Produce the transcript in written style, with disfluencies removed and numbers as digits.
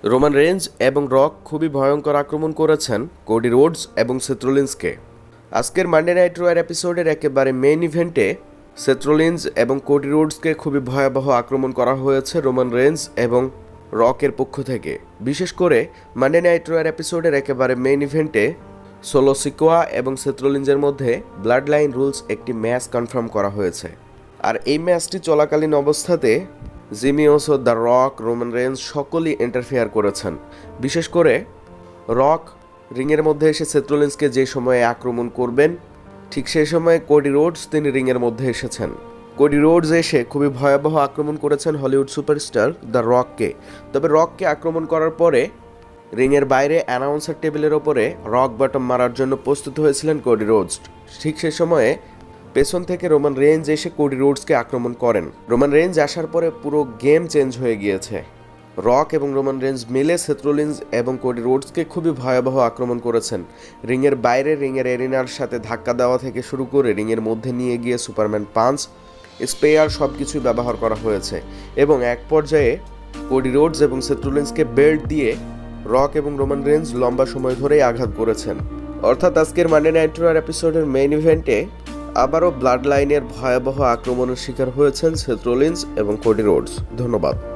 Roman range এবং rock খুবই ভয়ঙ্কর আক্রমণ করেছেন কোডি রোডস এবং সেথ রোলিন্সকে। আজকের মানডে নাইট রয়ার এপিসোডের একেবারে মেইন ইভেন্টে সেথ রোলিন্স এবং কোডি রোডসকে খুবই ভয়াবহ আক্রমণ করা হয়েছে রোমান রেঞ্জ এবং রকের পক্ষ থেকে। বিশেষ করে মানডে নাইট রয়ার এপিসোডের একেবারে মেইন ইভেন্টে সোলো সিকোয়া এবং সেথ রোলিন্সের মধ্যে ব্লাড লাইন রুলস একটি ম্যাচ কনফার্ম করা হয়েছে। আর এই ম্যাচটি চলাকালীন অবস্থাতে Jimmy ওসো, the rock, Roman range সকলেই ইন্টারফেয়ার করেছেন। বিশেষ করে রক রিংয়ের মধ্যে এসে সেথ রোলিন্সকে যে সময়ে আক্রমণ করবেন ঠিক সেই সময়ে কোডি রোডস তিনি রিংয়ের মধ্যে এসেছেন। কোডি রোডস এসে খুবই ভয়াবহ আক্রমণ করেছেন হলিউড সুপারস্টার দ্য রককে। তবে রককে আক্রমণ করার পরে রিংয়ের বাইরে অ্যানাউন্সার টেবিলের ওপরে রক বটম মারার জন্য প্রস্তুত হয়েছিলেন কোডি রোডস। ঠিক সেই সময়ে পেছন থেকে রোমান রেঞ্জ এসে কোডি রোডসকে আক্রমণ করেন। রোমান রেঞ্জ আসার পরে পুরো গেম চেঞ্জ হয়ে গিয়েছে। রক এবং রোমান রেঞ্জ মিলে সেথ রোলিন্স এবং কোডি রোডসকে খুবই ভয়াবহ আক্রমণ করেছেন। রিংয়ের বাইরে রিংয়ের এরিনার সাথে ধাক্কা দেওয়া থেকে শুরু করে রিংয়ের মধ্যে নিয়ে গিয়ে সুপারম্যান পাঞ্চ, স্পেয়ার সব কিছুই ব্যবহার করা হয়েছে এবং এক পর্যায়ে কোডি রোডস এবং সেথ রোলিন্সকে বেল্ট দিয়ে রক এবং রোমান রেঞ্জ লম্বা সময় ধরেই আঘাত করেছেন। অর্থাৎ আজকের মানডে নাইট রয়ার এপিসোডের মেইন ইভেন্টে আবারও ব্লাড লাইনের ভয়াবহ আক্রমণের শিকার হয়েছেন সেথ রোলিন্স এবং কোডি রোডস। ধন্যবাদ।